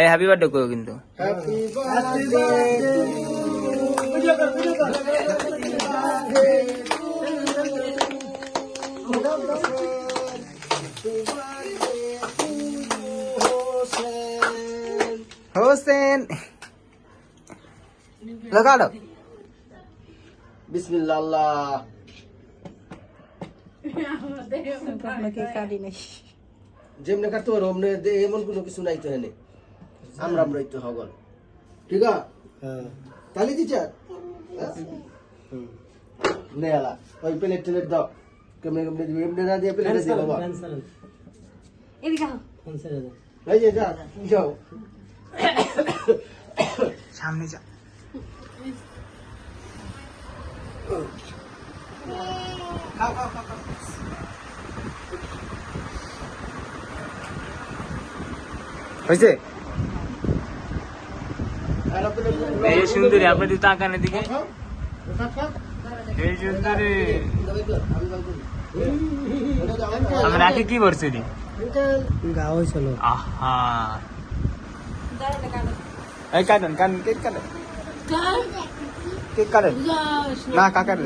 এই happy birthday করো কিন্তু। হ্যাপি হোসেন লাগাড়ো। বিসমিল্লাহ আল্লাহ। যেমনে কাটতে পারো অমনে এমন কোনো কিছু নাই তো হেনে আমরা আমরাই তো হগল ঠিক আছে। তালি টিচার নে আলা ওই প্লেট টেলেট দাও কেমনে কেমনে দিবি এমনে না দিয়ে প্লেট দিয়ে বাবা এদিকে আও এই যে যা যাও সামনে যা। হয়েছে এই সুন্দরী, আপনার দিকে তাকান এদিকে। এই সুন্দরী আমি রাখি কি করছি রে গাও হইছিল আহা। এই কাটেন কেক কাটেন, কেক কাটেন না কাকার দেন।